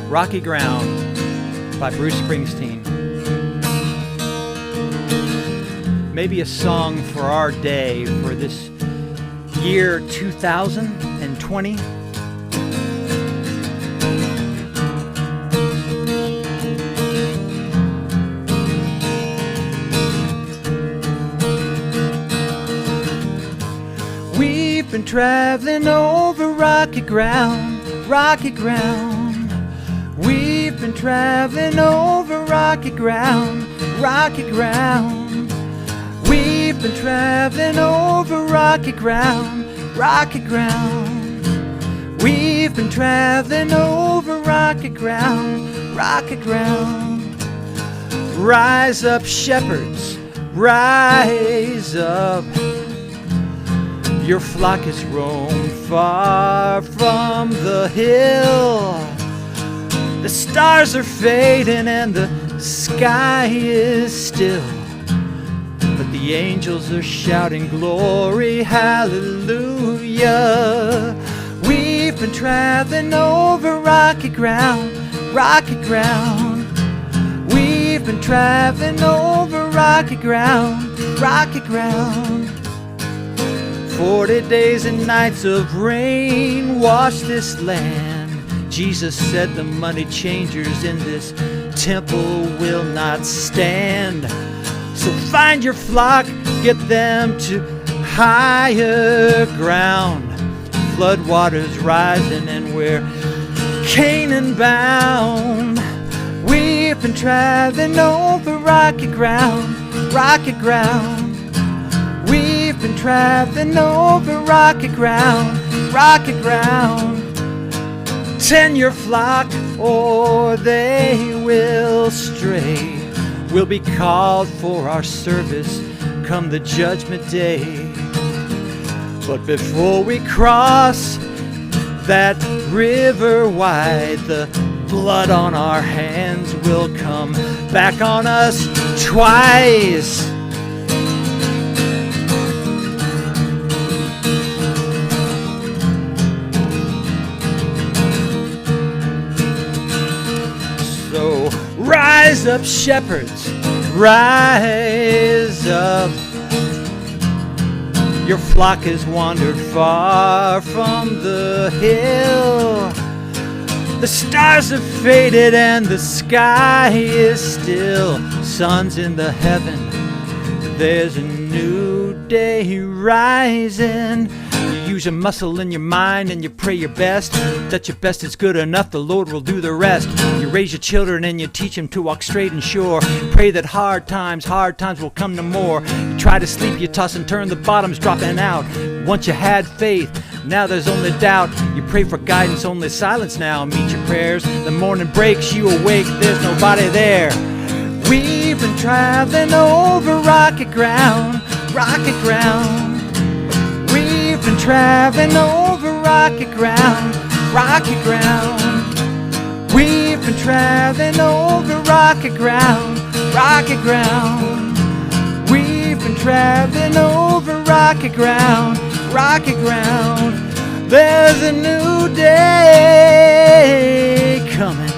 Rocky Ground by Bruce Springsteen. Maybe a song for our day, for this year 2020. We've been traveling over rocky ground, rocky ground. We've been traveling over rocky ground, rocky ground. We've been traveling over rocky ground, rocky ground. We've been traveling over rocky ground, rocky ground. Rise up, shepherds, rise up. Your flock is roamed far from the hill. The stars are fading and the sky is still, but the angels are shouting glory, hallelujah. We've been traveling over rocky ground, rocky ground. We've been traveling over rocky ground, rocky ground. 40 days and nights of rain washed this land. Jesus said the money changers in this temple will not stand. So find your flock, get them to higher ground. Floodwaters rising and we're Canaan bound. We've been traveling over rocky ground, rocky ground. We've been traveling over rocky ground, rocky ground. Tend your flock or they will stray. We'll be called for our service come the judgment day. But before we cross that river wide, the blood on our hands will come back on us twice. So rise up, shepherds, rise up. Your flock has wandered far from the hill. The stars have faded and the sky is still. Sun's in the heaven, there's a new day rising. You use your muscle in your mind and you pray your best. That your best is good enough, the Lord will do the rest. You raise your children and you teach them to walk straight and sure. Pray that hard times will come no more. You try to sleep, you toss and turn, the bottom's dropping out. Once you had faith, now there's only doubt. You pray for guidance, only silence now meet your prayers. The morning breaks, you awake, there's nobody there. We've been traveling over rocky ground, rocky ground. We've been traveling over rocky ground, rocky ground. We've been traveling over rocky ground, rocky ground. We've been traveling over rocky ground, rocky ground. There's a new day coming.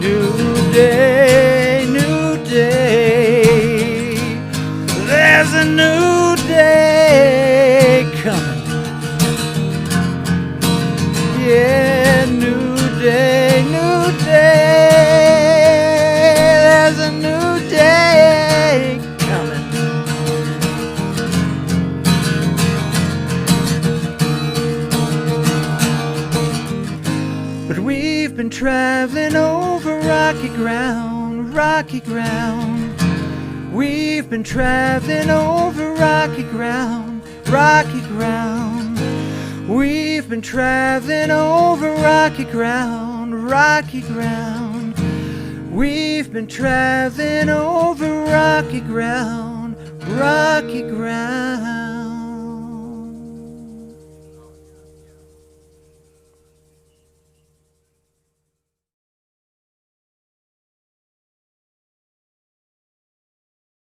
New day, new day. There's a new day coming. Yeah, new day, new day. There's a new day coming. But we've been traveling over rocky ground, rocky ground. We've been traveling over rocky ground, rocky ground. We've been traveling over rocky ground, rocky ground. We've been traveling over rocky ground, rocky ground.